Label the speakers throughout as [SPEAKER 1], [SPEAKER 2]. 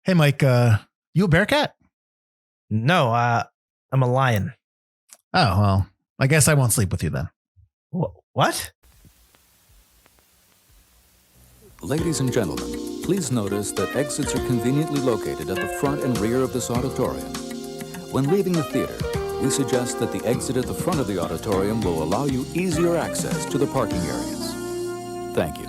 [SPEAKER 1] Hey, Mike, you a bear cat?
[SPEAKER 2] No, I'm a lion.
[SPEAKER 1] Oh, well, I guess I won't sleep with you then.
[SPEAKER 2] What?
[SPEAKER 3] Ladies and gentlemen, please notice that exits are conveniently located at the front and rear of this auditorium. When leaving the theater, we suggest that the exit at the front of the auditorium will allow you easier access to the parking areas. Thank you.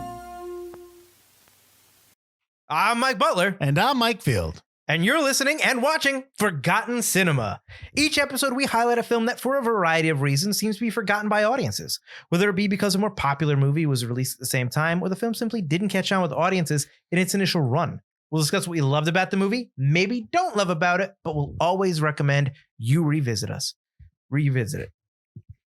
[SPEAKER 2] I'm Mike Butler.
[SPEAKER 1] And I'm Mike Field.
[SPEAKER 2] And you're listening and watching Forgotten Cinema. Each episode, we highlight a film that, for a variety of reasons, seems to be forgotten by audiences. Whether it be because a more popular movie was released at the same time, or the film simply didn't catch on with audiences in its initial run. We'll discuss what we loved about the movie, maybe don't love about it, but we'll always recommend you revisit it.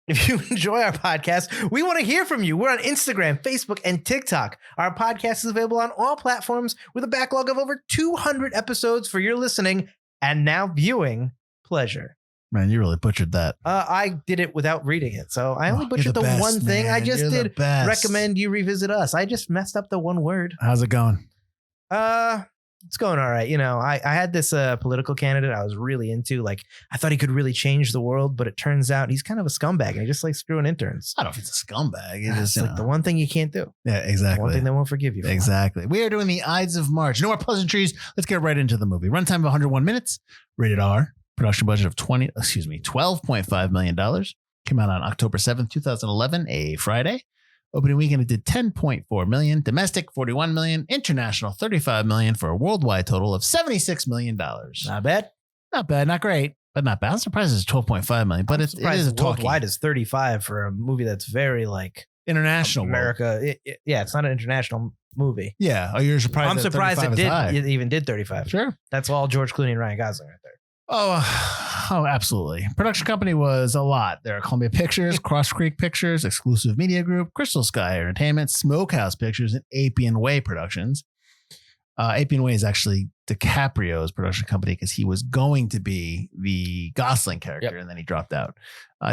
[SPEAKER 2] If you enjoy our podcast, we want to hear from you. We're on Instagram, Facebook, and TikTok. Our podcast is available on all platforms with a backlog of over 200 episodes for your listening and now viewing pleasure.
[SPEAKER 1] Man, you really butchered that.
[SPEAKER 2] I did it without reading it, so I only butchered the
[SPEAKER 1] best,
[SPEAKER 2] one thing.
[SPEAKER 1] man.
[SPEAKER 2] I just
[SPEAKER 1] You're
[SPEAKER 2] did
[SPEAKER 1] the best.
[SPEAKER 2] recommend you revisit us. I just messed up the one word.
[SPEAKER 1] How's it going?
[SPEAKER 2] It's going all right. You know, I had this political candidate I was really into. Like, I thought he could really change the world, but it turns out he's kind of a scumbag and he just likes screwing interns.
[SPEAKER 1] I don't know if he's a scumbag.
[SPEAKER 2] It's like the one thing you can't do.
[SPEAKER 1] Yeah, exactly.
[SPEAKER 2] One thing they won't forgive you for.
[SPEAKER 1] Exactly. We are doing the Ides of March. No more pleasantries. Let's get right into the movie. Runtime of 101 minutes. Rated R. Production budget of $12.5 million. Came out on October 7th, 2011, a Friday. Opening weekend, it did $10.4 million. Domestic, $41 million. International, $35 million, for a worldwide total of $76 million.
[SPEAKER 2] Not bad.
[SPEAKER 1] Not bad, not great, but not bad. I'm surprised it's $12.5 million, but it is a talkie.
[SPEAKER 2] Worldwide is 35 for a movie that's very like
[SPEAKER 1] International.
[SPEAKER 2] America. Yeah, it's not an international movie.
[SPEAKER 1] Yeah. Oh, you're surprised.
[SPEAKER 2] I'm surprised it even did 35.
[SPEAKER 1] Sure.
[SPEAKER 2] That's all George Clooney and Ryan Gosling right there.
[SPEAKER 1] Oh, absolutely. Production company was a lot. There are Columbia Pictures, Cross Creek Pictures, Exclusive Media Group, Crystal Sky Entertainment, Smokehouse Pictures, and Appian Way Productions. Appian Way is actually DiCaprio's production company because he was going to be the Gosling character, and then he dropped out.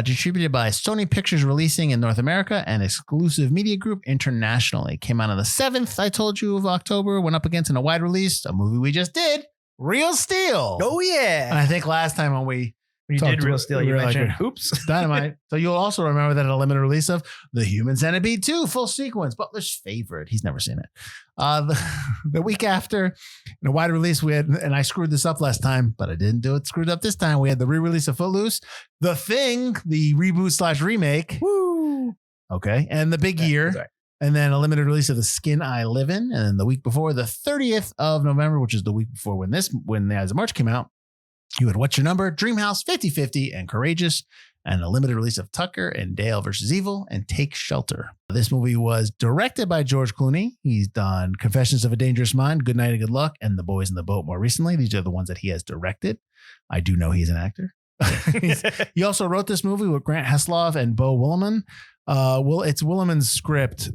[SPEAKER 1] Distributed by Sony Pictures Releasing in North America and Exclusive Media Group internationally. Came out on the 7th, I told you, of October. Went up against in a wide release, a movie we just did. Real Steel.
[SPEAKER 2] Oh, yeah.
[SPEAKER 1] And I think last time when
[SPEAKER 2] you did Real Steel, you mentioned Oops.
[SPEAKER 1] Dynamite. So you'll also remember that a limited release of The Human Centipede 2, full sequence, Butler's favorite. He's never seen it. The week after, in a wide release, we had, and I screwed this up last time, but I didn't do it screwed up this time. We had the re-release of Footloose, The Thing, the reboot/remake. Woo. Okay. And The Big Year. Right. And then a limited release of The Skin I Live In. And then the week before, the 30th of November, which is the week before when the Ides of March came out, you had What's Your Number, Dreamhouse, 50-50, and Courageous, and a limited release of Tucker and Dale vs. Evil and Take Shelter. This movie was directed by George Clooney. He's done Confessions of a Dangerous Mind, Good Night and Good Luck, and The Boys in the Boat more recently. These are the ones that he has directed. I do know he's an actor. He also wrote this movie with Grant Heslov and Beau Willimon. It's Williman's script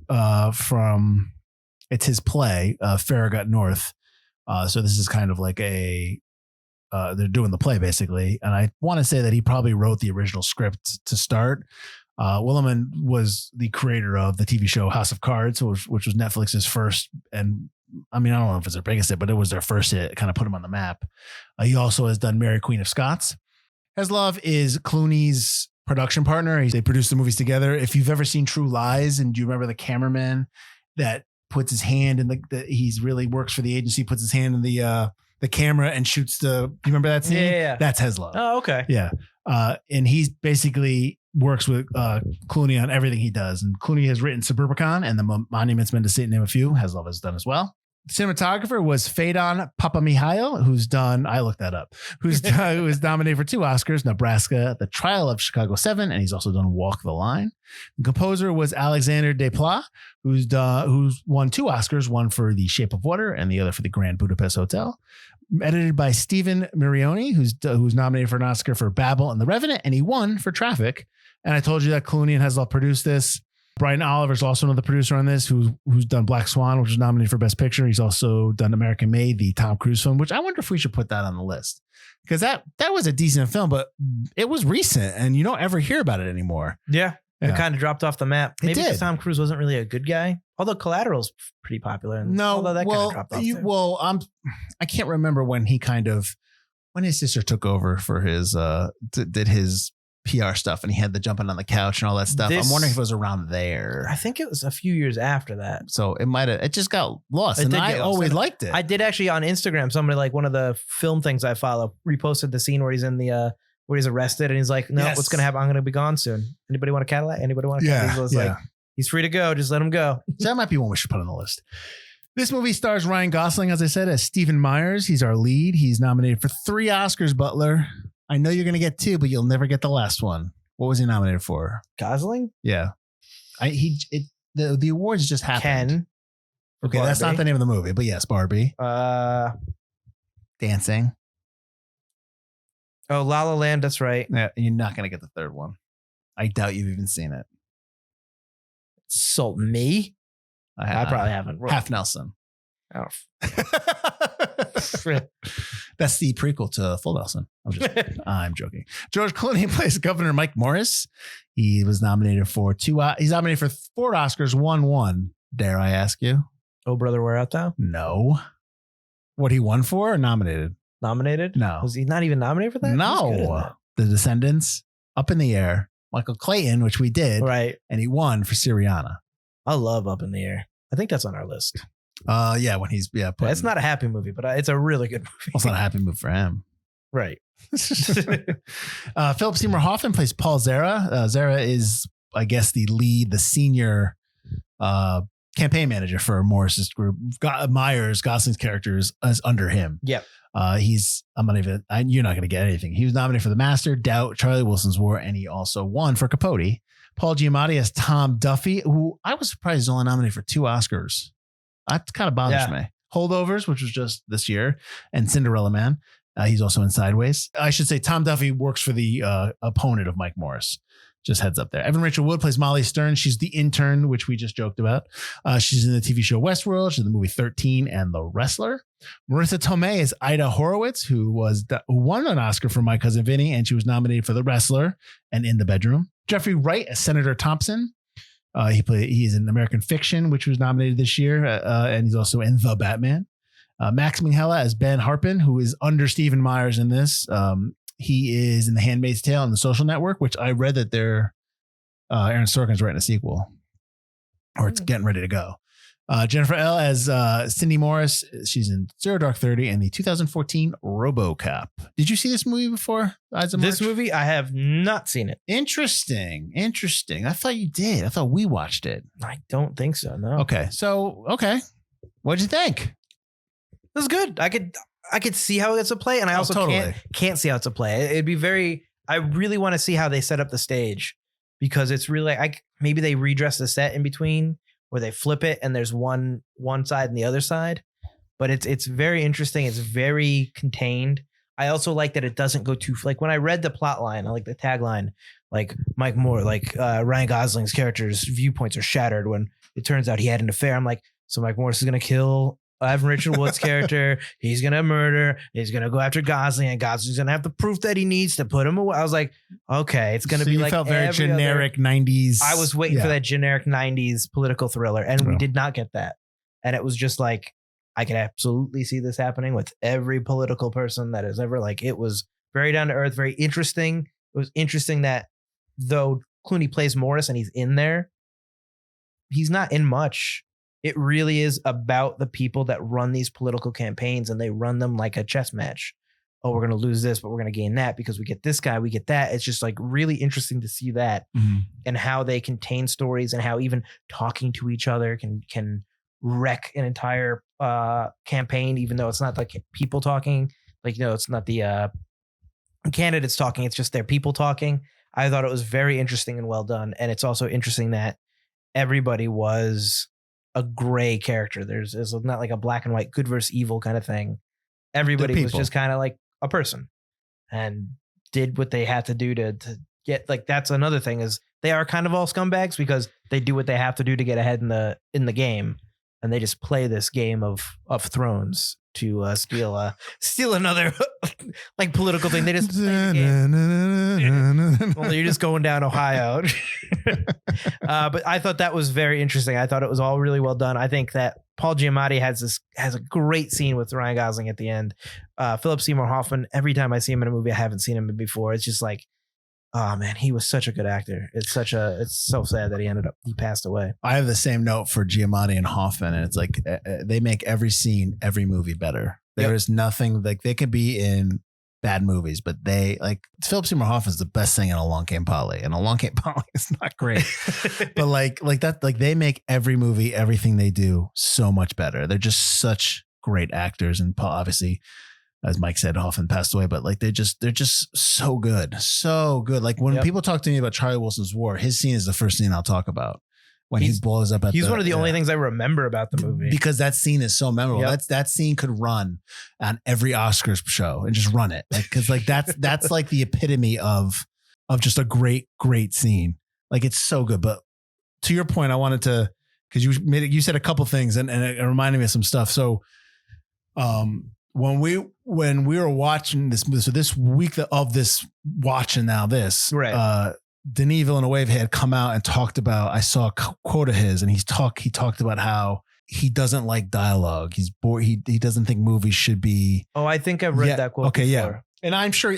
[SPEAKER 1] it's his play, Farragut North. So this is kind of like they're doing the play basically. And I want to say that he probably wrote the original script to start. Willimon was the creator of the TV show House of Cards, which was Netflix's first. And I mean, I don't know if it's their biggest hit, but it was their first hit. It kind of put him on the map. He also has done Mary Queen of Scots. Heslov is Clooney's production partner. They produce the movies together. If you've ever seen True Lies, and do you remember the cameraman that puts his hand in he's really works for the agency, puts his hand in the camera and shoots do you remember that scene?
[SPEAKER 2] Yeah.
[SPEAKER 1] That's Heslov.
[SPEAKER 2] Oh, okay.
[SPEAKER 1] Yeah. And he's basically works with Clooney on everything he does. And Clooney has written Suburbicon and The Monuments Men to Satan, name a few. Heslov has done as well. Cinematographer was Phaedon Papamihail, who's done, I looked that up, who was nominated for 2 Oscars, Nebraska, The Trial of Chicago 7, and he's also done Walk the Line. The composer was Alexander Desplat, who's won 2 Oscars, one for The Shape of Water and the other for The Grand Budapest Hotel. Edited by Stephen Mirioni, who's nominated for an Oscar for Babel and The Revenant, and he won for Traffic. And I told you that Clooney and Heslov produced this. Brian Oliver's also another producer on this who's done Black Swan, which was nominated for Best Picture. He's also done American Made, the Tom Cruise film, which I wonder if we should put that on the list. Because that was a decent film, but it was recent and you don't ever hear about it anymore.
[SPEAKER 2] Yeah. It kind of dropped off the map. Maybe
[SPEAKER 1] did.
[SPEAKER 2] because Tom Cruise wasn't really a good guy. Although Collateral's pretty popular. Although that kind of dropped off.
[SPEAKER 1] I can't remember when his sister took over for his did his PR stuff, and he had the jumping on the couch and all that stuff. I'm wondering if it was around there.
[SPEAKER 2] I think it was a few years after that.
[SPEAKER 1] So it just got lost. And I always liked it.
[SPEAKER 2] I did actually on Instagram. Somebody like one of the film things I follow reposted the scene where he's in the where he's arrested and he's like, no, what's going to happen? I'm going to be gone soon. Anybody want a Cadillac? Anybody want a Cadillac? Like, he's free to go. Just let him go.
[SPEAKER 1] So that might be one we should put on the list. This movie stars Ryan Gosling, as I said, as Stephen Myers. He's our lead. He's nominated for 3 Oscars, Butler. I know you're going to get 2, but you'll never get the last one. What was he nominated for?
[SPEAKER 2] Gosling?
[SPEAKER 1] Yeah. The awards just happened.
[SPEAKER 2] Ken.
[SPEAKER 1] Okay, that's not the name of the movie, but yes, Barbie. Dancing.
[SPEAKER 2] Oh, La La Land, that's right.
[SPEAKER 1] Yeah, you're not going to get the 3rd one. I doubt you've even seen it.
[SPEAKER 2] Sold me? I probably haven't.
[SPEAKER 1] Half Nelson.
[SPEAKER 2] Oh.
[SPEAKER 1] That's the prequel to Full Nelson. I'm joking. George Clooney plays Governor Mike Morris. He was nominated for 2. He's nominated for 4 Oscars, won. Dare I ask you?
[SPEAKER 2] Oh, Brother, Where Art Thou?
[SPEAKER 1] No. What he won for or nominated?
[SPEAKER 2] Nominated?
[SPEAKER 1] No.
[SPEAKER 2] Was he not even nominated for that?
[SPEAKER 1] No. The Descendants, Up in the Air, Michael Clayton, which we did.
[SPEAKER 2] Right.
[SPEAKER 1] And he won for Syriana.
[SPEAKER 2] I love Up in the Air. I think that's on our list.
[SPEAKER 1] When he's
[SPEAKER 2] it's not a happy movie, but it's a really good movie.
[SPEAKER 1] It's not a happy movie for him.
[SPEAKER 2] Right.
[SPEAKER 1] Philip Seymour Hoffman plays Paul Zara. Zara is, I guess, the senior campaign manager for Morris's group. Myers, Gosling's character, is under him.
[SPEAKER 2] Yep.
[SPEAKER 1] You're not going to get anything. He was nominated for The Master, Doubt, Charlie Wilson's War, and he also won for Capote. Paul Giamatti as Tom Duffy, who I was surprised is only nominated for 2 Oscars. That kind of bothers me. Holdovers, which was just this year, and Cinderella Man. He's also in Sideways. I should say Tom Duffy works for the opponent of Mike Morris. Just heads up there. Evan Rachel Wood plays Molly Stern. She's the intern, which we just joked about. She's in the TV show Westworld. She's in the movie 13 and The Wrestler. Marissa Tomei is Ida Horowitz, who won an Oscar for My Cousin Vinny, and she was nominated for The Wrestler and In the Bedroom. Jeffrey Wright as Senator Thompson. He is in American Fiction, which was nominated this year, and he's also in The Batman. Max Minghella as Ben Harpin, who is under Stephen Myers in this. He is in The Handmaid's Tale and The Social Network, which I read that Aaron Sorkin's writing a sequel, or it's getting ready to go. Jennifer L. as Cindy Morris. She's in Zero Dark 30 and the 2014 RoboCop. Did you see this movie before? Ides of March?
[SPEAKER 2] This movie, I have not seen it.
[SPEAKER 1] Interesting. I thought you did. I thought we watched it.
[SPEAKER 2] I don't think so, no.
[SPEAKER 1] Okay. What'd you think?
[SPEAKER 2] It was good. I could see how it's a play, and I also can't see how it's a play. It'd be I really want to see how they set up the stage, because it's really maybe they redress the set in between, where they flip it and there's one side and the other side. But it's very interesting. It's very contained. I also like that it doesn't go too, like when I read the plot line, I like the tagline, like Mike Moore, Ryan Gosling's character's viewpoints are shattered when it turns out he had an affair. I'm like, so Mike Morris is going to kill Evan Richard Wood's character. He's going to murder. He's going to go after Gosling, and Gosling's going to have the proof that he needs to put him away. I was like, okay, it's going to be like
[SPEAKER 1] felt very generic 90s.
[SPEAKER 2] I was waiting for that generic 90s political thriller, and we did not get that. And it was just like, I could absolutely see this happening with every political person that has ever, it was very down to earth, very interesting. It was interesting that though Clooney plays Morris and he's in there, he's not in much. It really is about the people that run these political campaigns, and they run them like a chess match. Oh, we're going to lose this, but we're going to gain that because we get this guy, we get that. It's just really interesting to see that and how they contain stories, and how even talking to each other can wreck an entire campaign, even though it's not like people talking. It's not the candidates talking. It's just their people talking. I thought it was very interesting and well done. And it's also interesting that everybody was a gray character. There's not like a black and white, good versus evil kind of thing. Everybody was just kind of like a person and did what they had to do to get, that's another thing, is they are kind of all scumbags because they do what they have to do to get ahead in the game. and they just play this game of Thrones to steal another like political thing. They just play the game. Well, you're just going down Ohio. But I thought that was very interesting. I thought it was all really well done. I think that Paul Giamatti has a great scene with Ryan Gosling at the end. Philip Seymour Hoffman, every time I see him in a movie I haven't seen him in before, it's just like, oh man, he was such a good actor. It's so sad that he passed away.
[SPEAKER 1] I have the same note for Giamatti and Hoffman, and it's like they make every scene, every movie better. There is nothing like they could be in bad movies, but they like Philip Seymour Hoffman's the best thing in Along Came Polly, and Along Came Polly is not great, but like that, like they make every movie, everything they do so much better. They're just such great actors, and obviously, as Mike said, Hoffman passed away, but like they're just so good. Like when people talk to me about Charlie Wilson's War, his scene is the first scene I'll talk about when he blows up at
[SPEAKER 2] he's one of the only things I remember about the movie, because
[SPEAKER 1] that scene is so memorable. That scene could run on every Oscars show and just run it. Like, cause like that's like the epitome of just a great scene. Like it's so good. But to your point, I wanted to, cause you said a couple things and it reminded me of some stuff. So, when we were watching this week of this watching now this,
[SPEAKER 2] right.
[SPEAKER 1] Denis Villeneuve had come out and talked about, I saw a quote of his, and he talked about how he doesn't like dialogue. He's bored. He doesn't think movies should be.
[SPEAKER 2] Oh, I think I've read that quote.
[SPEAKER 1] Okay.
[SPEAKER 2] Before.
[SPEAKER 1] Yeah. And I'm sure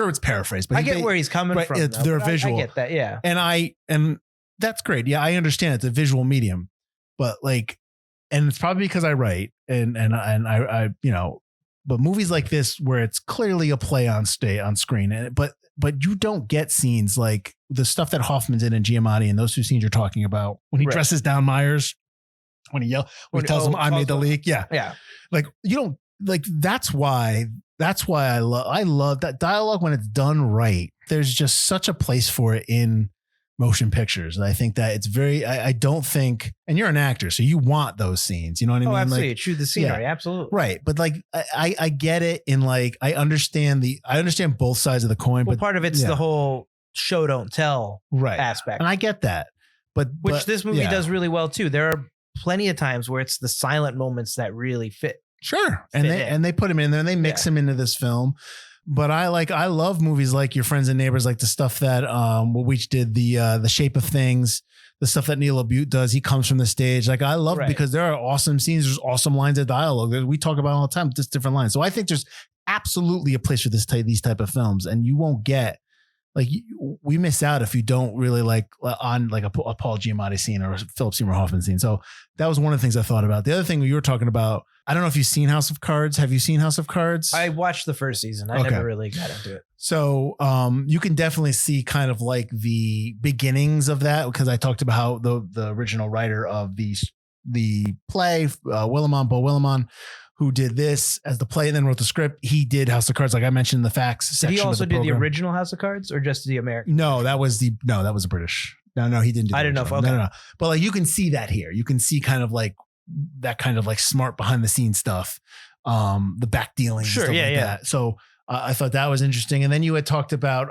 [SPEAKER 1] it's paraphrased, but
[SPEAKER 2] I get where he's coming from.
[SPEAKER 1] They're visual.
[SPEAKER 2] I get that. Yeah.
[SPEAKER 1] And that's great. Yeah. I understand it's a visual medium, but like, and it's probably because I write and I but movies like this where it's clearly a play on screen, but you don't get scenes like the stuff that Hoffman's in and Giamatti and those two scenes you're talking about when he dresses down Myers, when he tells him I made the leak. Yeah.
[SPEAKER 2] Yeah.
[SPEAKER 1] Like you don't like, that's why I love that dialogue when it's done right. There's just such a place for it in motion pictures. And I think that it's very, I don't think, and you're an actor, so you want those scenes, you know what I mean?
[SPEAKER 2] Absolutely.
[SPEAKER 1] Like,
[SPEAKER 2] Shoot the scenery. Yeah. Absolutely.
[SPEAKER 1] Right. But like, I get it in like, I understand both sides of the coin,
[SPEAKER 2] well,
[SPEAKER 1] but
[SPEAKER 2] part of it's the whole show, don't tell aspect.
[SPEAKER 1] And I get that,
[SPEAKER 2] which this movie does really well too. There are plenty of times where it's the silent moments that really fit.
[SPEAKER 1] Sure. And they put him in there and they mix him into this film. But I love movies like Your Friends and Neighbors, like the stuff that we did, the Shape of Things, the stuff that Neil LaBute does. He comes from the stage. Like I love it because there are awesome scenes. There's awesome lines of dialogue that we talk about all the time, just different lines. So I think there's absolutely a place for these type of films, and you won't get like we miss out if you don't really like on like a Paul Giamatti scene or a Philip Seymour Hoffman scene. So that was one of the things I thought about. The other thing you were talking about, I don't know if you've seen House of Cards. Have you seen House of Cards?
[SPEAKER 2] I watched the first season. I never really got into it.
[SPEAKER 1] So you can definitely see kind of like the beginnings of that, because I talked about how the original writer of the play, Bo Willimon, who did this as the play and then wrote the script. He did House of Cards, like I mentioned in the facts section.
[SPEAKER 2] Did he also
[SPEAKER 1] do
[SPEAKER 2] the original House of Cards or just the American?
[SPEAKER 1] No, that was a British. No, he didn't do that.
[SPEAKER 2] I didn't know if, okay.
[SPEAKER 1] No. But like you can see that here. You can see kind of like that kind of like smart behind the scenes stuff. The back dealings.
[SPEAKER 2] Sure,
[SPEAKER 1] stuff
[SPEAKER 2] yeah.
[SPEAKER 1] That. So I thought that was interesting. And then you had talked about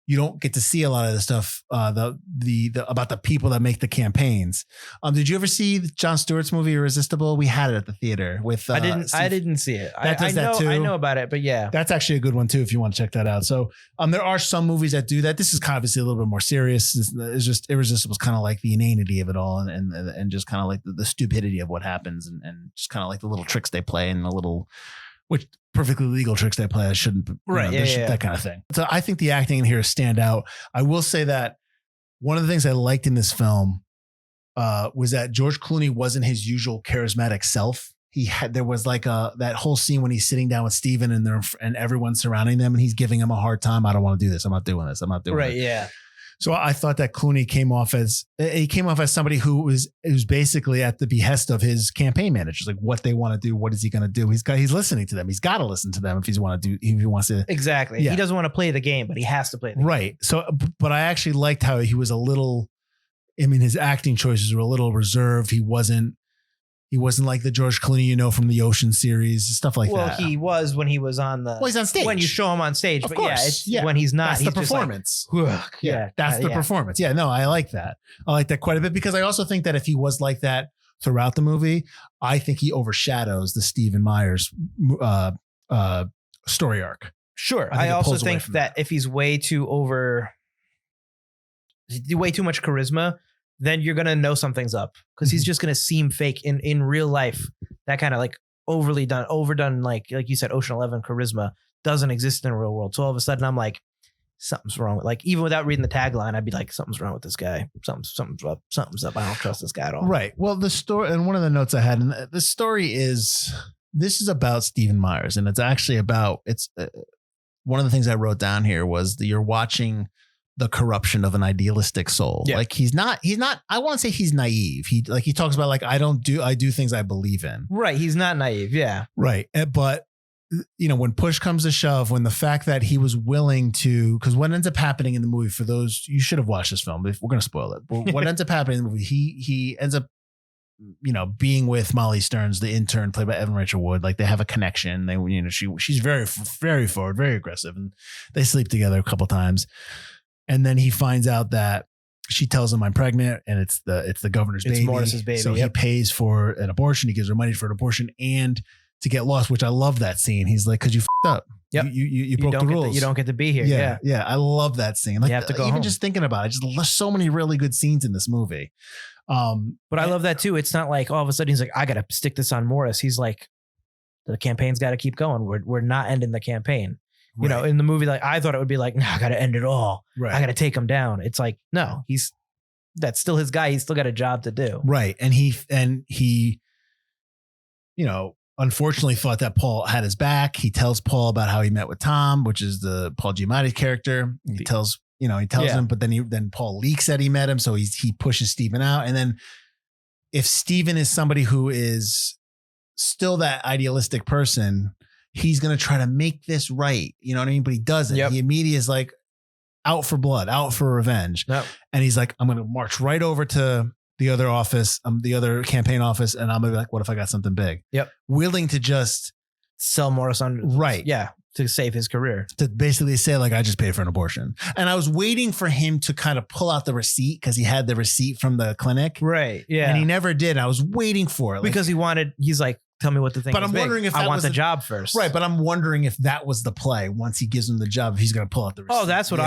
[SPEAKER 1] you don't get to see a lot of the stuff the about the people that make the campaigns. Did you ever see Jon Stewart's movie Irresistible? We had it at the theater with.
[SPEAKER 2] I didn't see it. I know about it, but yeah,
[SPEAKER 1] that's actually a good one too if you want to check that out. So there are some movies that do that. This is kind of obviously a little bit more serious. It's just Irresistible is kind of like the inanity of it all and just kind of like the stupidity of what happens and just kind of like the little tricks they play and the little. Which perfectly legal tricks they play. I shouldn't, that kind of thing. So I think the acting in here stand out. I will say that one of the things I liked in this film was that George Clooney wasn't his usual charismatic self. There was like that whole scene when he's sitting down with Steven and everyone's surrounding them and he's giving him a hard time. I don't want to do this. I'm not doing this. I'm not doing it.
[SPEAKER 2] Right. Yeah.
[SPEAKER 1] So I thought that Clooney came off as somebody who was basically at the behest of his campaign managers, like what they want to do. What is he going to do? He's listening to them. He's got to listen to them if he wants to.
[SPEAKER 2] Exactly. Yeah. He doesn't want to play the game, but he has to play the game.
[SPEAKER 1] Right. So, but I actually liked how he was his acting choices were a little reserved. He wasn't like the George Clooney, from the Ocean series, stuff like that.
[SPEAKER 2] Well, he was when he was on
[SPEAKER 1] he's on stage.
[SPEAKER 2] When you show him on stage.
[SPEAKER 1] Of course.
[SPEAKER 2] When he's not.
[SPEAKER 1] That's
[SPEAKER 2] he's
[SPEAKER 1] the performance.
[SPEAKER 2] Just like,
[SPEAKER 1] that's the performance. Yeah, no, I like that. I like that quite a bit because I also think that if he was like that, throughout the movie, I think he overshadows the Stephen Myers story arc.
[SPEAKER 2] Sure.
[SPEAKER 1] I think
[SPEAKER 2] I
[SPEAKER 1] it
[SPEAKER 2] also
[SPEAKER 1] pulls away
[SPEAKER 2] think
[SPEAKER 1] from
[SPEAKER 2] that if he's way too much charisma, then you're going to know something's up because he's just going to seem fake in real life. That kind of like overdone, like you said, Ocean 11 charisma doesn't exist in the real world. So all of a sudden I'm like, something's wrong. Like even without reading the tagline, I'd be like, something's wrong with this guy. Something's up. Something's up. I don't trust this guy at all.
[SPEAKER 1] Right. Well, the story, and one of the notes I had, and the story is, this is about Stephen Myers, and it's actually about, one of the things I wrote down here was that you're watching the corruption of an idealistic soul.
[SPEAKER 2] Yeah.
[SPEAKER 1] Like he's not, I want to say he's naive. He talks about like, I do things I believe in.
[SPEAKER 2] Right. He's not naive. Yeah.
[SPEAKER 1] Right. But when push comes to shove, when the fact that he was willing to, because what ends up happening in the movie, for those, you should have watched this film, but we're going to spoil it. But what ends up happening in the movie, he ends up, being with Molly Stearns, the intern played by Evan Rachel Wood. Like they have a connection. They, she's very, very forward, very aggressive, and they sleep together a couple times. And then he finds out that she tells him I'm pregnant, and it's the governor's baby.
[SPEAKER 2] It's Morris's baby.
[SPEAKER 1] So he pays for an abortion. He gives her money for an abortion and to get lost, which I love that scene. He's like, because you f***ed up.
[SPEAKER 2] Yep.
[SPEAKER 1] You broke the rules.
[SPEAKER 2] You don't get to be here. Yeah.
[SPEAKER 1] Yeah. I love that scene. Like
[SPEAKER 2] you have to go
[SPEAKER 1] even
[SPEAKER 2] home.
[SPEAKER 1] just thinking about it, there's so many really good scenes in this movie.
[SPEAKER 2] But I love that too. It's not like all of a sudden he's like, I got to stick this on Morris. He's like, the campaign's got to keep going. We're not ending the campaign.
[SPEAKER 1] Right.
[SPEAKER 2] In the movie, like I thought it would be like, no, I got to end it all.
[SPEAKER 1] Right.
[SPEAKER 2] I got to take him down. It's like, no, that's still his guy. He's still got a job to do.
[SPEAKER 1] Right. And he, unfortunately thought that Paul had his back. He tells Paul about how he met with Tom, which is the Paul Giamatti character. He tells him, but then Paul leaks that he met him. So he pushes Stephen out. And then if Stephen is somebody who is still that idealistic person, he's going to try to make this right. You know what I mean? But he doesn't.
[SPEAKER 2] Yep.
[SPEAKER 1] He immediately is like out for blood, out for revenge.
[SPEAKER 2] Yep.
[SPEAKER 1] And he's like, I'm going to march right over to the other office, the other campaign office. And I'm going to be like, what if I got something big?
[SPEAKER 2] Yep.
[SPEAKER 1] Willing to just
[SPEAKER 2] sell Morris on.
[SPEAKER 1] Right.
[SPEAKER 2] Yeah. To save his career.
[SPEAKER 1] To basically say like, I just paid for an abortion. And I was waiting for him to kind of pull out the receipt because he had the receipt from the clinic.
[SPEAKER 2] Right. Yeah.
[SPEAKER 1] And he never did. I was waiting for it.
[SPEAKER 2] Because he's like, tell me what the thing is.
[SPEAKER 1] But I'm wondering if
[SPEAKER 2] I
[SPEAKER 1] that
[SPEAKER 2] want
[SPEAKER 1] was
[SPEAKER 2] the job first.
[SPEAKER 1] Right. But I'm wondering if that was the play. Once he gives him the job, if he's going to pull out the receipt.
[SPEAKER 2] Oh, that's what what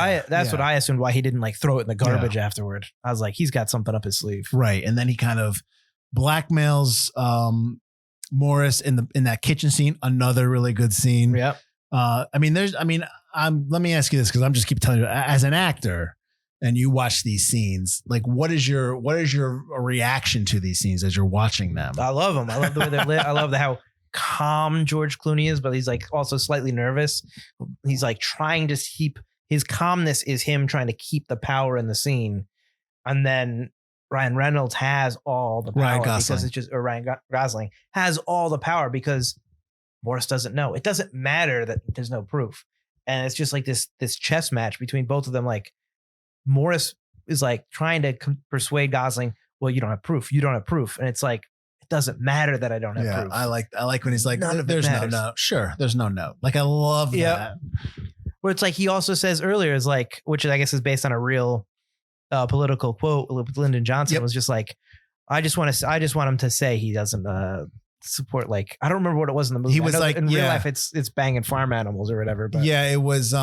[SPEAKER 2] I assumed, why he didn't like throw it in the garbage afterward. I was like, he's got something up his sleeve.
[SPEAKER 1] Right. And then he kind of blackmails Morris in that kitchen scene. Another really good scene.
[SPEAKER 2] Yep.
[SPEAKER 1] Let me ask you this, because I'm just keep telling you, as an actor, and you watch these scenes, like what is your reaction to these scenes as you're watching them?
[SPEAKER 2] I love them. I love the way they're lit. I love how calm George Clooney is, but he's like also slightly nervous. He's like trying to keep his calmness is him trying to keep the power in the scene. And then Ryan Reynolds has all the power Ryan Gosling has all the power because Morris doesn't know. It doesn't matter that there's no proof. And it's just like this chess match between both of them. Like Morris is like trying to persuade Gosling, well, you don't have proof. You don't have proof. And it's like, it doesn't matter that I don't have proof.
[SPEAKER 1] I like when he's like,
[SPEAKER 2] there's
[SPEAKER 1] no note. Sure. There's no note. Like, I love that.
[SPEAKER 2] Where it's like, he also says earlier is like, which I guess is based on a real political quote with Lyndon Johnson, was just like, I just want him to say he doesn't support, like, I don't remember what it was in the movie.
[SPEAKER 1] He was like,
[SPEAKER 2] in real life, it's banging farm animals or whatever. But
[SPEAKER 1] it was,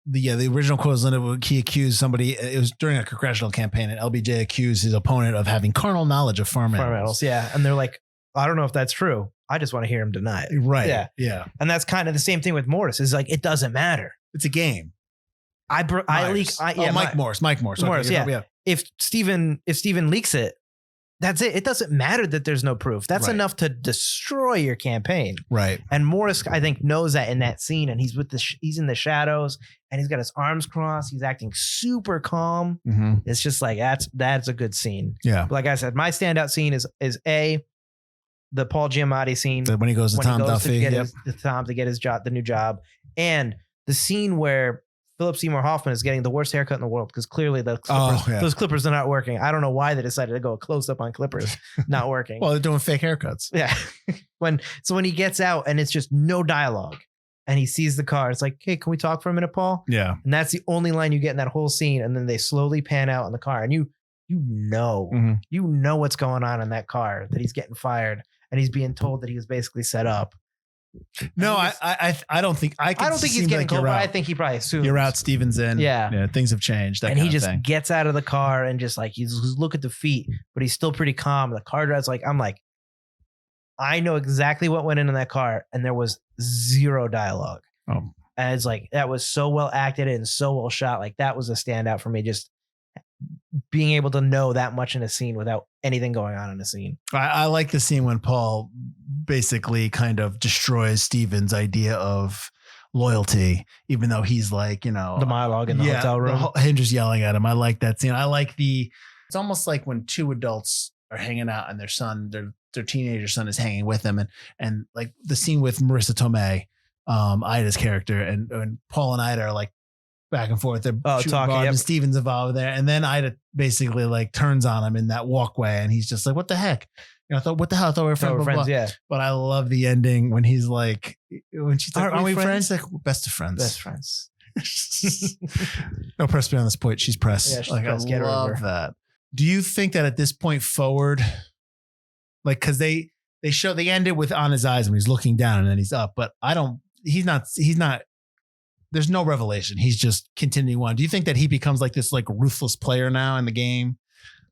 [SPEAKER 1] the original quote was Linda, he accused somebody, it was during a congressional campaign, and LBJ accused his opponent of having carnal knowledge of farm animals.
[SPEAKER 2] Yeah. And they're like, I don't know if that's true. I just want to hear him deny it.
[SPEAKER 1] Right. Yeah.
[SPEAKER 2] And that's kind of the same thing with Morris. Is like, it doesn't matter.
[SPEAKER 1] It's a game.
[SPEAKER 2] Mike
[SPEAKER 1] Morris.
[SPEAKER 2] Morris.
[SPEAKER 1] Okay,
[SPEAKER 2] If Stephen leaks it, that's it. It doesn't matter that there's no proof. That's enough to destroy your campaign.
[SPEAKER 1] Right.
[SPEAKER 2] And Morris, I think, knows that in that scene, and he's he's in the shadows, and he's got his arms crossed. He's acting super calm.
[SPEAKER 1] Mm-hmm.
[SPEAKER 2] It's just like that's a good scene.
[SPEAKER 1] Yeah.
[SPEAKER 2] But like I said, my standout scene is the Paul Giamatti scene
[SPEAKER 1] when he goes to Tom Duffy,
[SPEAKER 2] to get his job, the new job, and the scene where Philip Seymour Hoffman is getting the worst haircut in the world because clearly those clippers are not working. I don't know why they decided to go close up on clippers not working.
[SPEAKER 1] Well, they're doing fake haircuts.
[SPEAKER 2] Yeah. when he gets out and it's just no dialogue and he sees the car, it's like, hey, can we talk for a minute, Paul?
[SPEAKER 1] Yeah.
[SPEAKER 2] And that's the only line you get in that whole scene. And then they slowly pan out in the car and you you know what's going on in that car, that he's getting fired and he's being told that he was basically set up.
[SPEAKER 1] No, I don't think
[SPEAKER 2] I don't think he's getting told, but I think he probably assumes
[SPEAKER 1] you're out. Steven's in.
[SPEAKER 2] Yeah,
[SPEAKER 1] things have changed.
[SPEAKER 2] And he just gets out of the car and just like he's look at the feet, but he's still pretty calm. The car drives like I'm like, I know exactly what went in that car, and there was zero dialogue.
[SPEAKER 1] Oh.
[SPEAKER 2] And it's like that was so well acted and so well shot. Like that was a standout for me. Just being able to know that much in a scene without anything going on in a scene.
[SPEAKER 1] I like the scene when Paul basically kind of destroys Steven's idea of loyalty, even though he's like, the
[SPEAKER 2] monologue in the hotel room.
[SPEAKER 1] Him just yelling at him. I like that scene. I like it's almost like when two adults are hanging out and their son, their teenager son is hanging with them. And like the scene with Marissa Tomei, Ida's character, and Paul and Ida are like back and forth. They're talking, and Steven's involved there. And then Ida basically like turns on him in that walkway, and he's just like, what the heck? I thought, what the hell? I thought we were friends. Blah, blah.
[SPEAKER 2] Yeah.
[SPEAKER 1] But I love the ending when he's like, when she's like, are we friends? Like, best of friends.
[SPEAKER 2] Best friends.
[SPEAKER 1] No press me on this point. She's pressed.
[SPEAKER 2] Yeah, she's
[SPEAKER 1] like,
[SPEAKER 2] pressed.
[SPEAKER 1] I love that. Do you think that at this point forward, like, because they end it with on his eyes when he's looking down and then he's up, but he's not, there's no revelation. He's just continuing on. Do you think that he becomes like this like ruthless player now in the game?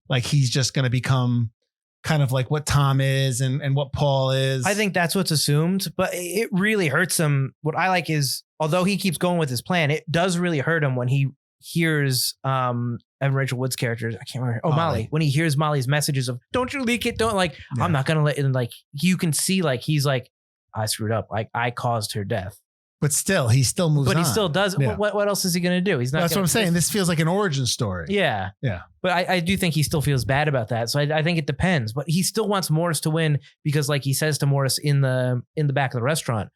[SPEAKER 1] Like he's just going to become kind of like what Tom is and what Paul is? I
[SPEAKER 2] think that's what's assumed, but it really hurts him. What I like is, although he keeps going with his plan, it does really hurt him when he hears Evan Rachel Wood's character. I can't remember. Molly. When he hears Molly's messages of "Don't you leak it," I'm not gonna let it. And like you can see, like he's like, I screwed up. Like I caused her death.
[SPEAKER 1] But still, he still moves on.
[SPEAKER 2] But he still does. Yeah. What else is he going to do? He's not.
[SPEAKER 1] That's what I'm saying. This feels like an origin story.
[SPEAKER 2] Yeah.
[SPEAKER 1] Yeah.
[SPEAKER 2] But I do think he still feels bad about that. So I think it depends. But he still wants Morris to win because, like he says to Morris in the back of the restaurant,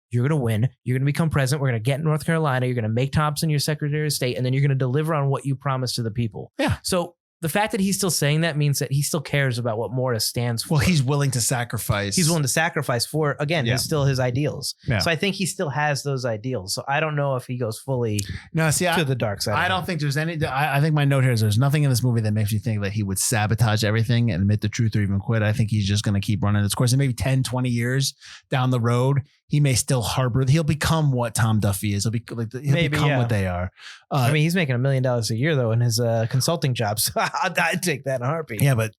[SPEAKER 2] you're going to win. You're going to become president. We're going to get North Carolina. You're going to make Thompson your Secretary of State. And then you're going to deliver on what you promised to the people.
[SPEAKER 1] Yeah.
[SPEAKER 2] So the fact that he's still saying that means that he still cares about what Morris stands for.
[SPEAKER 1] Well, he's willing to sacrifice.
[SPEAKER 2] He's willing to sacrifice for, again, it's still his ideals.
[SPEAKER 1] Yeah.
[SPEAKER 2] So I think he still has those ideals. So I don't know if he goes fully to the dark side.
[SPEAKER 1] I don't think there's any, I think my note here is there's nothing in this movie that makes me think that he would sabotage everything and admit the truth or even quit. I think he's just going to keep running its course. And maybe 10, 20 years down the road, he may still harbor, he'll become what Tom Duffy is. He'll become what they are.
[SPEAKER 2] I mean, he's making $1 million a year though in his consulting jobs. So I'd take that in a heartbeat.
[SPEAKER 1] Yeah, but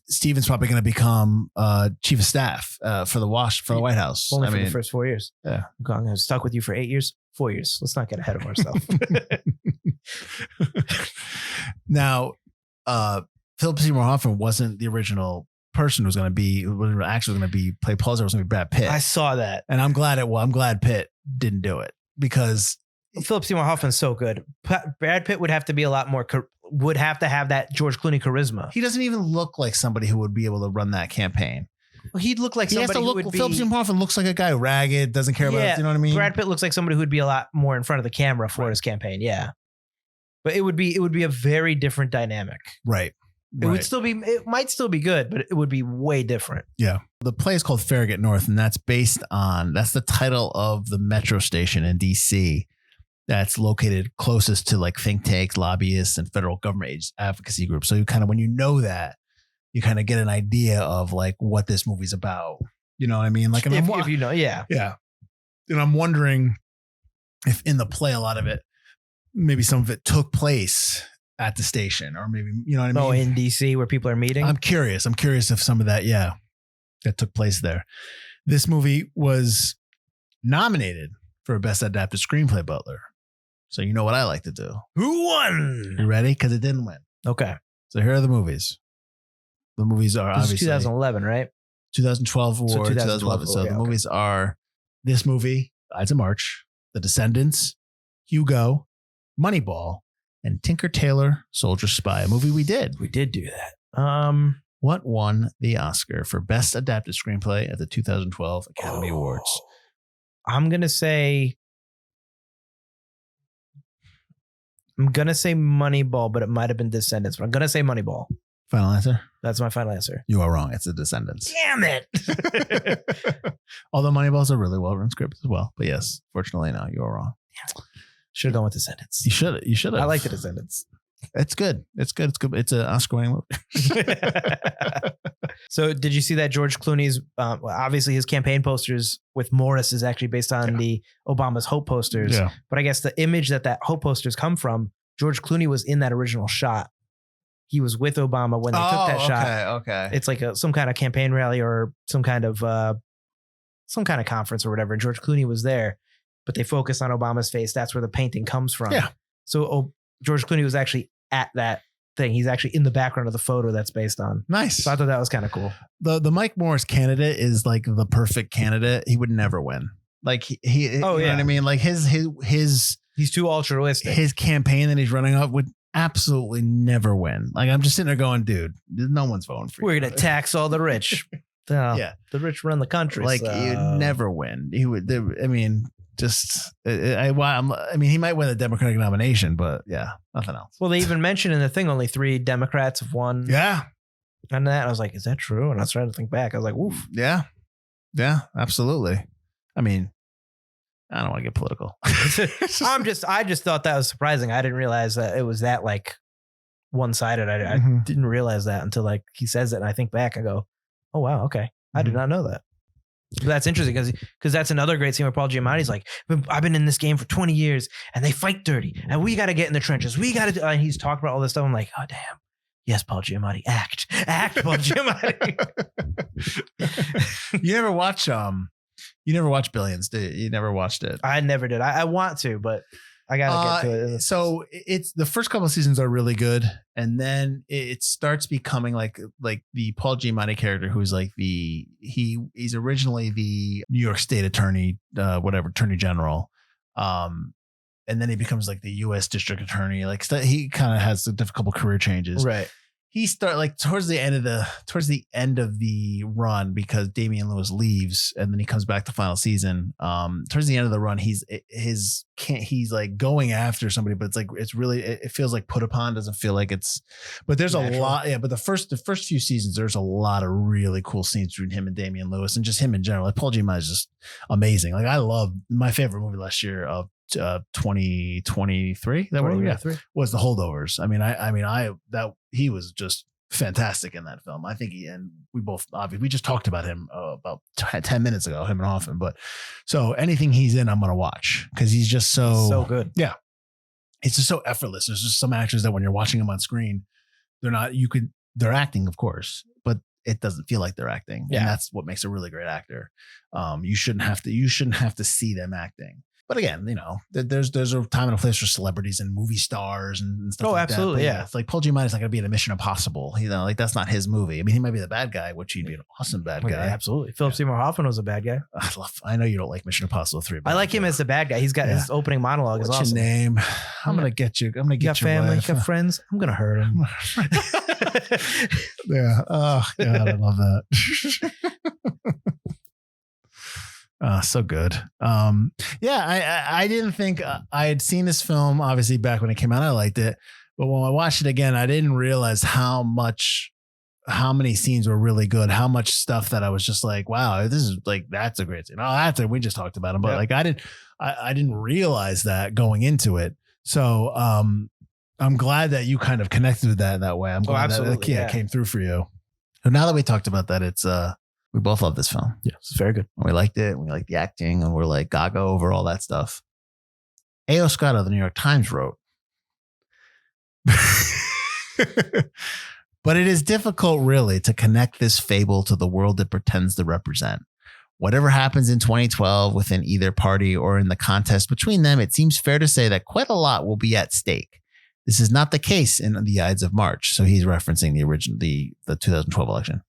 [SPEAKER 1] Steven's probably going to become chief of staff for the White House.
[SPEAKER 2] Only for the first 4 years.
[SPEAKER 1] Yeah,
[SPEAKER 2] I'm going to stuck with you for 8 years, 4 years. Let's not get ahead of ourselves.
[SPEAKER 1] Now, Philip Seymour Hoffman wasn't the original person who was going to be play Paul. It was going to be Brad Pitt.
[SPEAKER 2] I saw that,
[SPEAKER 1] and I'm glad Pitt didn't do it because
[SPEAKER 2] Philip Seymour Hoffman's so good. Brad Pitt would have to be a lot more. Would have to have that George Clooney charisma.
[SPEAKER 1] He doesn't even look like somebody who would be able to run that campaign.
[SPEAKER 2] Well, he'd look like somebody who would be.
[SPEAKER 1] Philip Seymour Hoffman looks like a guy ragged, doesn't care about it. You know what I mean?
[SPEAKER 2] Brad Pitt looks like somebody who would be a lot more in front of the camera for his campaign. Yeah, but it would be a very different dynamic.
[SPEAKER 1] Right.
[SPEAKER 2] It might still be good, but it would be way different.
[SPEAKER 1] Yeah. The play is called Farragut North, and that's the title of the metro station in DC that's located closest to like think tanks, lobbyists, and federal government advocacy groups. So you kind of, when you know that, you kind of get an idea of like what this movie's about. You know what I mean? Like,
[SPEAKER 2] if you know, yeah.
[SPEAKER 1] Yeah. And I'm wondering if in the play, a lot of it, maybe some of it took place at the station, or maybe, you know what I mean?
[SPEAKER 2] Oh, in DC where people are meeting?
[SPEAKER 1] I'm curious if some of that, that took place there. This movie was nominated for a Best Adapted Screenplay, Butler. So you know what I like to do.
[SPEAKER 2] Who won?
[SPEAKER 1] You ready? Because it didn't win.
[SPEAKER 2] Okay.
[SPEAKER 1] So here are the movies. The movies are
[SPEAKER 2] this
[SPEAKER 1] obviously
[SPEAKER 2] 2011, right?
[SPEAKER 1] 2012 or 2011. So the movies are this movie, Ides of March, The Descendants, Hugo, Moneyball, and Tinker Tailor Soldier Spy, a movie we did.
[SPEAKER 2] We did do that.
[SPEAKER 1] What won the Oscar for Best Adapted Screenplay at the 2012 Academy Awards?
[SPEAKER 2] I'm going to say Moneyball, but it might have been Descendants. But I'm going to say Moneyball.
[SPEAKER 1] Final answer?
[SPEAKER 2] That's my final answer.
[SPEAKER 1] You are wrong. It's The Descendants.
[SPEAKER 2] Damn it.
[SPEAKER 1] Although Moneyball's a really well-written script as well. But yes, fortunately, no, you are wrong.
[SPEAKER 2] Should have gone with Descendants.
[SPEAKER 1] You should have.
[SPEAKER 2] I like The Descendants.
[SPEAKER 1] It's good. It's good. It's good. It's an Oscar-winning movie.
[SPEAKER 2] So did you see that George Clooney's, obviously his campaign posters with Morris is actually based on the Obama's Hope posters.
[SPEAKER 1] Yeah.
[SPEAKER 2] But I guess the image that Hope posters come from, George Clooney was in that original shot. He was with Obama when they took that shot.
[SPEAKER 1] Okay.
[SPEAKER 2] It's like some kind of campaign rally or some kind of conference or whatever. And George Clooney was there, but they focused on Obama's face. That's where the painting comes from.
[SPEAKER 1] Yeah.
[SPEAKER 2] So George Clooney was actually at that thing. He's actually in the background of the photo that's based on.
[SPEAKER 1] Nice.
[SPEAKER 2] So I thought that was kind of cool.
[SPEAKER 1] The Mike Morris candidate is like the perfect candidate. He would never win. Like he you know what I mean? Like his
[SPEAKER 2] he's too altruistic.
[SPEAKER 1] His campaign that he's running up would absolutely never win. Like I'm just sitting there going, dude, no one's voting for you.
[SPEAKER 2] We're going to tax all the rich. The rich run the country.
[SPEAKER 1] Like you'd never win. He would. I mean, just I mean, he might win the Democratic nomination, but nothing else.
[SPEAKER 2] Well, they even mentioned in the thing only 3 Democrats have won.
[SPEAKER 1] Yeah.
[SPEAKER 2] And that I was like, is that true? And I was trying to think back. I was like, oof.
[SPEAKER 1] Yeah. Yeah, absolutely. I mean, I don't want to get political.
[SPEAKER 2] I just thought that was surprising. I didn't realize that it was that like one-sided. I didn't realize that until like he says it. And I think back, I go, oh wow, okay. I did not know that. But that's interesting because that's another great scene where Paul Giamatti's like, I've been in this game for 20 years and they fight dirty and we got to get in the trenches. We got to, and he's talking about all this stuff. I'm like, oh damn. Yes, Paul Giamatti, act, Paul Giamatti.
[SPEAKER 1] You never watched Billions, did you? You never watched it.
[SPEAKER 2] I never did. I want to, but I gotta get to it.
[SPEAKER 1] So it's the first couple of seasons are really good, and then it starts becoming like the Paul Giamatti character, who's like he's originally the New York State attorney, attorney general, and then he becomes like the U.S. district attorney. Like he kind of has a difficult career changes,
[SPEAKER 2] right?
[SPEAKER 1] He towards the end of the run, because Damian Lewis leaves and then he comes back the final season. Towards the end of the run, he's like going after somebody, but it's like it feels like put upon. Doesn't feel like it's. But there's natural. A lot, But the first few seasons, there's a lot of really cool scenes between him and Damian Lewis, and just him in general. Like Paul Giamatti is just amazing. Like I love my favorite movie last year of 2023 was The Holdovers. I mean, he was just fantastic in that film. I think we just talked about him about 10 minutes ago, him and Hoffman. But so anything he's in, I'm gonna watch because he's just so
[SPEAKER 2] good.
[SPEAKER 1] Yeah, it's just so effortless. There's just some actors that when you're watching them on screen, they're acting, of course, but it doesn't feel like they're acting.
[SPEAKER 2] Yeah.
[SPEAKER 1] And that's what makes a really great actor. You shouldn't have to see them acting. But again, there's a time and a place for celebrities and movie stars and stuff.
[SPEAKER 2] Oh,
[SPEAKER 1] like
[SPEAKER 2] absolutely,
[SPEAKER 1] that.
[SPEAKER 2] yeah.
[SPEAKER 1] It's like Paul Giamatti's not going to be in a Mission Impossible. Like that's not his movie. I mean, he might be the bad guy, which he'd be an awesome bad guy.
[SPEAKER 2] Yeah, absolutely. Philip Seymour Hoffman was a bad guy.
[SPEAKER 1] I know you don't like Mission Impossible 3.
[SPEAKER 2] I like him as the bad guy. He's got his opening monologue.
[SPEAKER 1] What's
[SPEAKER 2] is awesome.
[SPEAKER 1] your name? I'm going to get you. I'm going to get
[SPEAKER 2] you. Got family? You got friends? I'm going to hurt him.
[SPEAKER 1] Yeah. Oh God, I love that. So good. I didn't think I had seen this film, obviously back when it came out. I liked it, but when I watched it again, I didn't realize how many scenes were really good, how much stuff that I was just like, wow, this is like, that's a great scene. Oh, we just talked about him, but like I didn't realize that going into it. So I'm glad that you kind of connected with that way. I'm glad that came through for you. So now that we talked about that, it's we both love this film.
[SPEAKER 2] Yeah, it's very good.
[SPEAKER 1] And we liked it. We liked the acting, and we're like gaga over all that stuff. A.O. Scott of the New York Times wrote, but it is difficult really to connect this fable to the world it pretends to represent. Whatever happens in 2012 within either party or in the contest between them, it seems fair to say that quite a lot will be at stake. This is not the case in the Ides of March. So he's referencing the 2012 election.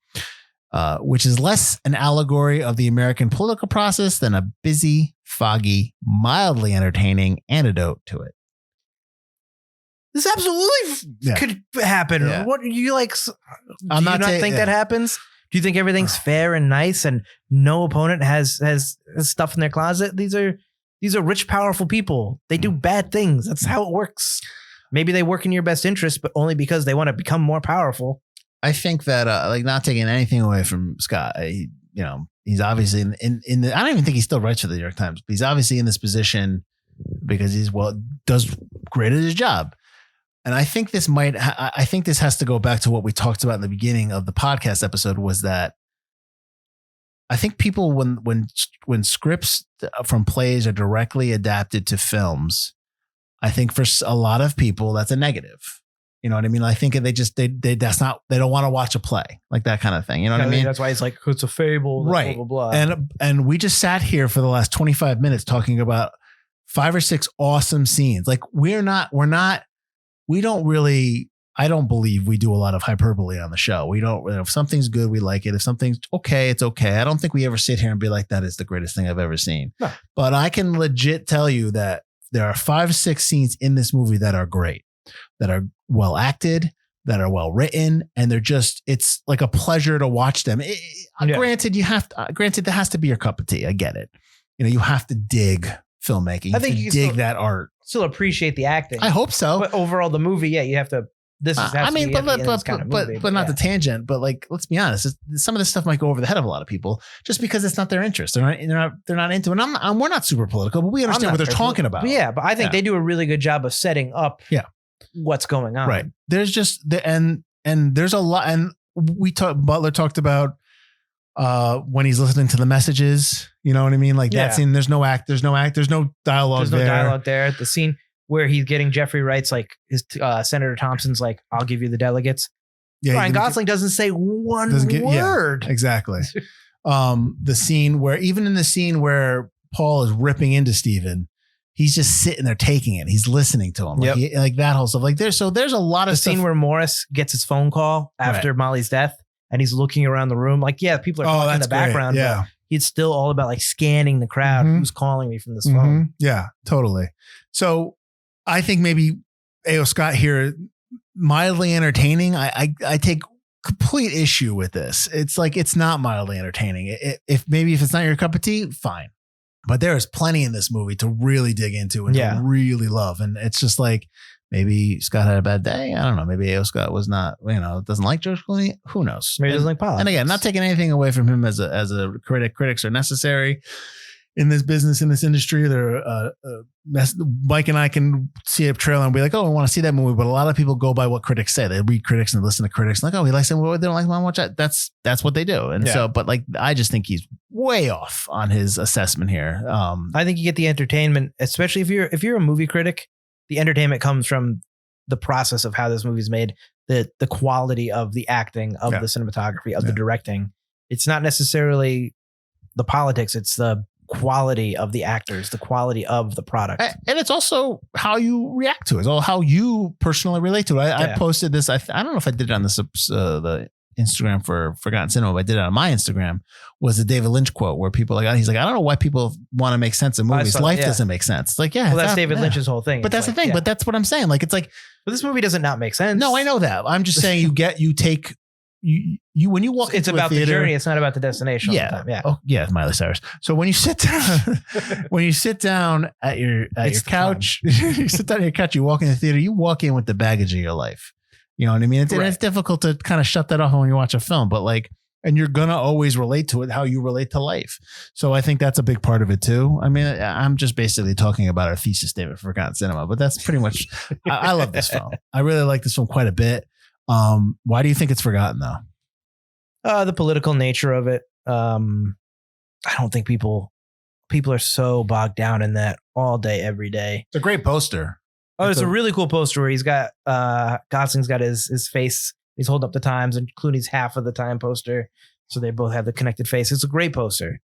[SPEAKER 1] Which is less an allegory of the American political process than a busy, foggy, mildly entertaining antidote to it.
[SPEAKER 2] This absolutely could happen. Yeah. What you like? Do you not think that happens? Do you think everything's fair and nice and no opponent has stuff in their closet? These are rich, powerful people. They do bad things. That's how it works. Maybe they work in your best interest, but only because they want to become more powerful.
[SPEAKER 1] I think that not taking anything away from Scott, he's obviously in the, I don't even think he still writes for the New York Times, but he's obviously in this position because does great at his job. and I think this might, I think this has to go back to what we talked about in the beginning of the podcast episode, was that I think people, when scripts from plays are directly adapted to films, I think for a lot of people that's a negative. You know what I mean? I think they don't want to watch a play, like that kind of thing. You know what I mean?
[SPEAKER 2] That's why it's like, it's a fable,
[SPEAKER 1] right?
[SPEAKER 2] Blah, blah, blah.
[SPEAKER 1] And we just sat here for the last 25 minutes talking about 5 or 6 awesome scenes. Like I don't believe we do a lot of hyperbole on the show. We don't, if something's good, we like it. If something's okay, it's okay. I don't think we ever sit here and be like, that is the greatest thing I've ever seen. No. But I can legit tell you that there are 5 or 6 scenes in this movie that are great, that are well acted, that are well written, and it's like a pleasure to watch them. Granted, there has to be your cup of tea. I get it. You know, you have to dig filmmaking. I think you dig that art.
[SPEAKER 2] Still appreciate the acting.
[SPEAKER 1] I hope so.
[SPEAKER 2] But overall, the movie, you have to. But
[SPEAKER 1] not the tangent. But like, let's be honest. Some of this stuff might go over the head of a lot of people just because it's not their interest. They're not into it. And we're not super political, but we understand what they're talking about.
[SPEAKER 2] Yeah, but I think they do a really good job of setting up. What's going on?
[SPEAKER 1] Right. There's just and there's a lot. And Butler talked about when he's listening to the messages. You know what I mean? Like that scene. There's no dialogue. There's no dialogue
[SPEAKER 2] there. The scene where he's getting Jeffrey Wright's like his Senator Thompson's like, I'll give you the delegates. Yeah, Ryan Gosling doesn't say one word.
[SPEAKER 1] Yeah, exactly. The scene where Paul is ripping into Stephen, he's just sitting there taking it. He's listening to him. Like that whole stuff. Like there's a lot of stuff.
[SPEAKER 2] The scene where Morris gets his phone call after Molly's death and he's looking around the room. Like, people are talking in the background.
[SPEAKER 1] Yeah.
[SPEAKER 2] But it's still all about like scanning the crowd. Mm-hmm. Who's calling me from this phone?
[SPEAKER 1] Yeah, totally. So I think maybe A.O. Scott here, mildly entertaining. I take complete issue with this. It's like, it's not mildly entertaining. If it's not your cup of tea, fine. But there is plenty in this movie to really dig into and to really love. And it's just like, maybe Scott had a bad day. I don't know. Maybe A.O. Scott was not, doesn't like George Clooney. Who knows?
[SPEAKER 2] Maybe doesn't like politics.
[SPEAKER 1] And again, not taking anything away from him as a critic. Critics are necessary in this business, in this industry. Mike and I can see a trailer and be like, oh, I want to see that movie. But a lot of people go by what critics say. They read critics and listen to critics. Like, oh, he likes it. Well, they don't like him. Watch that. That's what they do. And so, but like, I just think he's way off on his assessment here.
[SPEAKER 2] I think you get the entertainment, especially if you're a movie critic. The entertainment comes from the process of how this movie's made, the quality of the acting, of the cinematography, of the directing. It's not necessarily the politics. It's the quality of the actors, the quality of the product.
[SPEAKER 1] And it's also how you react to it. It's all how you personally relate to it. I posted this. I don't know if I did it on the Instagram for Forgotten Cinema, but I did it on my Instagram, was the David Lynch quote where people he's like, I don't know why people want to make sense of movies. Life doesn't make sense. It's like, well,
[SPEAKER 2] that's David Lynch's whole thing.
[SPEAKER 1] But that's the thing. But that's what I'm saying. Like, it's like,
[SPEAKER 2] but this movie doesn't not make sense.
[SPEAKER 1] No, I know that. I'm just saying when you walk,
[SPEAKER 2] it's
[SPEAKER 1] into
[SPEAKER 2] about
[SPEAKER 1] a theater,
[SPEAKER 2] the journey. It's not about the destination.
[SPEAKER 1] Yeah. Oh, yeah. Miley Cyrus. So when you sit down, at your couch, you sit down on your couch, you walk in the theater, you walk in with the baggage of your life. You know what I mean? It's difficult to kind of shut that off when you watch a film, but and you're going to always relate to it, how you relate to life. So I think that's a big part of it too. I mean, I'm just basically talking about our thesis statement for Forgotten Cinema, but that's pretty much, I love this film. I really like this film quite a bit. Why do you think it's forgotten though?
[SPEAKER 2] The political nature of it. I don't think people are so bogged down in that all day, every day.
[SPEAKER 1] It's a great poster.
[SPEAKER 2] Oh, it's a really cool poster where he's got Gosling's got his face. He's holding up the Times, and Clooney's half of the Time poster. So they both have the connected face. It's a great poster.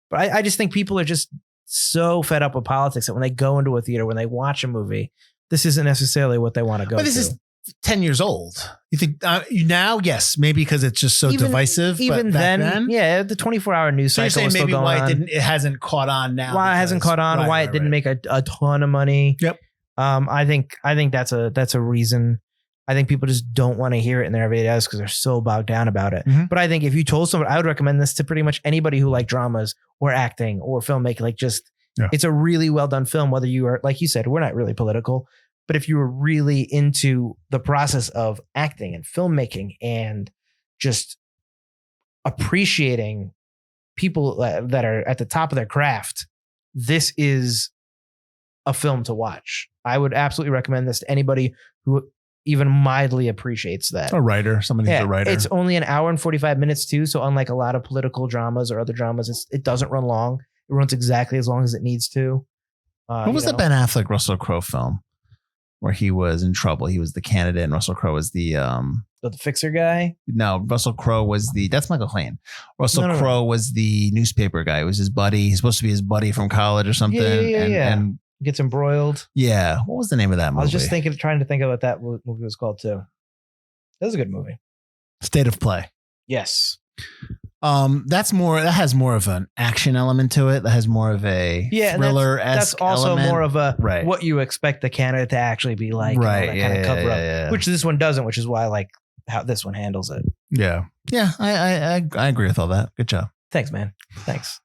[SPEAKER 2] But I just think people are just so fed up with politics that when they go into a theater, when they watch a movie, this isn't necessarily what they want to go to.
[SPEAKER 1] But this is 10 years old. You think now? Yes, maybe because it's just so divisive.
[SPEAKER 2] Even
[SPEAKER 1] but
[SPEAKER 2] then, yeah, the 24-hour news cycle is still going on.
[SPEAKER 1] It hasn't caught on now.
[SPEAKER 2] Why it hasn't caught on? Why it didn't make a ton of money?
[SPEAKER 1] Yep.
[SPEAKER 2] I think that's a reason. I think people just don't want to hear it in their everyday lives because they're so bogged down about it. Mm-hmm. But I think if you told someone, I would recommend this to pretty much anybody who like dramas or acting or filmmaking. It's a really well done film. Whether you are, like you said, we're not really political, but if you were really into the process of acting and filmmaking and just appreciating people that are at the top of their craft, this is a film to watch. I would absolutely recommend this to anybody who even mildly appreciates that.
[SPEAKER 1] A writer, somebody who's a writer.
[SPEAKER 2] It's only an hour and 45 minutes too. So unlike a lot of political dramas or other dramas, it doesn't run long. It runs exactly as long as it needs to.
[SPEAKER 1] What was the Ben Affleck Russell Crowe film where he was in trouble? He was the candidate and Russell Crowe was the
[SPEAKER 2] fixer guy?
[SPEAKER 1] No, Russell Crowe was that's Michael Caine. Russell Crowe was the newspaper guy. It was his buddy. He's supposed to be his buddy from college or something. And
[SPEAKER 2] gets embroiled.
[SPEAKER 1] Yeah. What was the name of that movie?
[SPEAKER 2] I was just trying to think of what that movie was called too. That was a good movie.
[SPEAKER 1] State of Play.
[SPEAKER 2] Yes.
[SPEAKER 1] That has more of an action element to it. That has more of a thriller-esque
[SPEAKER 2] that's also
[SPEAKER 1] element.
[SPEAKER 2] more of a
[SPEAKER 1] right.
[SPEAKER 2] what you expect the candidate to actually be like.
[SPEAKER 1] Right.
[SPEAKER 2] That kind of cover up. Which this one doesn't, which is why I like how this one handles it.
[SPEAKER 1] Yeah. Yeah. I agree with all that. Good job.
[SPEAKER 2] Thanks, man. Thanks.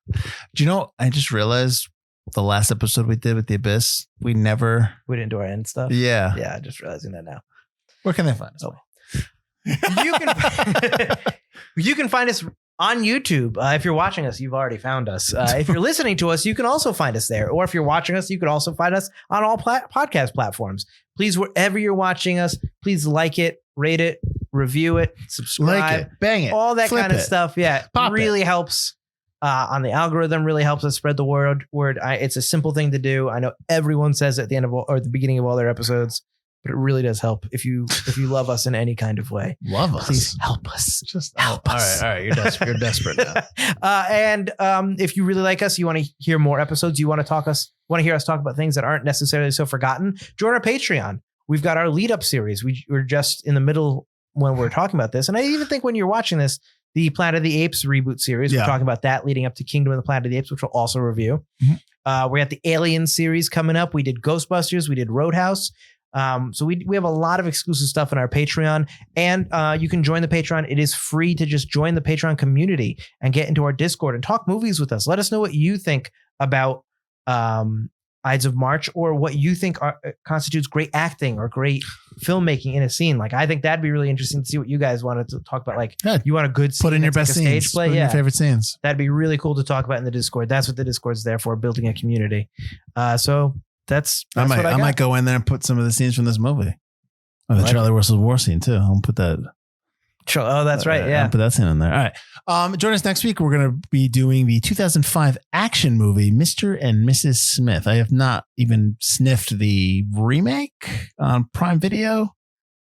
[SPEAKER 1] Do you know, I just realized the last episode we did with The Abyss, we didn't
[SPEAKER 2] do our end stuff.
[SPEAKER 1] Yeah.
[SPEAKER 2] Yeah. Just realizing that now.
[SPEAKER 1] Where can they find us?
[SPEAKER 2] You can find us on YouTube. If you're watching us, you've already found us. If you're listening to us, you can also find us there. Or if you're watching us, you can also find us on all podcast platforms. Please, wherever you're watching us, please like it, rate it, review it, subscribe,
[SPEAKER 1] like it, bang it,
[SPEAKER 2] all that kind of stuff. Yeah,
[SPEAKER 1] Pop
[SPEAKER 2] really helps on the algorithm. Really helps us spread the word. It's a simple thing to do. I know everyone says it at the end of or at the beginning of all their episodes. But it really does help if you love us in any kind of way.
[SPEAKER 1] Love us.
[SPEAKER 2] Please help us.
[SPEAKER 1] Just
[SPEAKER 2] help us.
[SPEAKER 1] All right. You're desperate now.
[SPEAKER 2] And if you really like us, you want to hear more episodes, you want to hear us talk about things that aren't necessarily so forgotten, join our Patreon. We've got our lead up series. We're just in the middle when we're talking about this. And I even think when you're watching this, the Planet of the Apes reboot series, we're talking about that leading up to Kingdom of the Planet of the Apes, which we'll also review. Mm-hmm. We got the Alien series coming up. We did Ghostbusters. We did Roadhouse. So we have a lot of exclusive stuff in our Patreon, and you can join the Patreon. It is free to just join the Patreon community and get into our Discord and talk movies with us. Let us know what you think about Ides of March, or what you think constitutes great acting or great filmmaking in a scene. Like, I think that'd be really interesting to see what you guys wanted to talk about. Like, you want a good scene,
[SPEAKER 1] put in your best
[SPEAKER 2] like
[SPEAKER 1] scenes,
[SPEAKER 2] stage play,
[SPEAKER 1] put in your favorite scenes.
[SPEAKER 2] That'd be really cool to talk about in the Discord. That's what the Discord's there for, building a community. So that's
[SPEAKER 1] I might go in there and put some of the scenes from this movie. Oh, the Charlie Russell War scene too. I'll put that.
[SPEAKER 2] Oh, that's right. Yeah.
[SPEAKER 1] I'll put that scene in there. All right. Join us next week. We're going to be doing the 2005 action movie, Mr. and Mrs. Smith. I have not even sniffed the remake on Prime Video.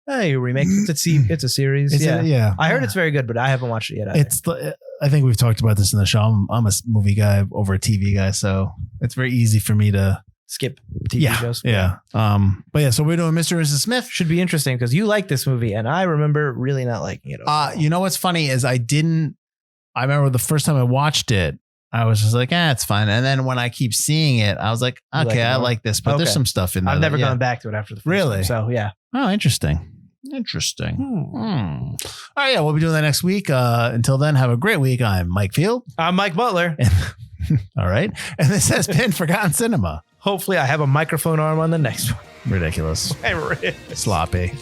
[SPEAKER 2] Hey, remake. It's a series.
[SPEAKER 1] Yeah.
[SPEAKER 2] I heard it's very good, but I haven't watched it yet.
[SPEAKER 1] I think we've talked about this in the show. I'm a movie guy over a TV guy, so it's very easy for me to
[SPEAKER 2] skip TV shows.
[SPEAKER 1] Yeah. But yeah, so we're doing Mr. and Mrs. Smith.
[SPEAKER 2] Should be interesting because you like this movie, and I remember really not liking it.
[SPEAKER 1] You know what's funny is I remember the first time I watched it, I was just like, it's fine. And then when I keep seeing it, I was like, okay, I like this, but there's some stuff in there.
[SPEAKER 2] I've never gone back to it after the first time. So yeah.
[SPEAKER 1] Oh, interesting. All right, yeah, we'll be doing that next week. Until then, have a great week. I'm Mike Field.
[SPEAKER 2] I'm Mike Butler.
[SPEAKER 1] All right. And this has been Forgotten Cinema.
[SPEAKER 2] Hopefully I have a microphone arm on the next one.
[SPEAKER 1] Ridiculous. Sloppy.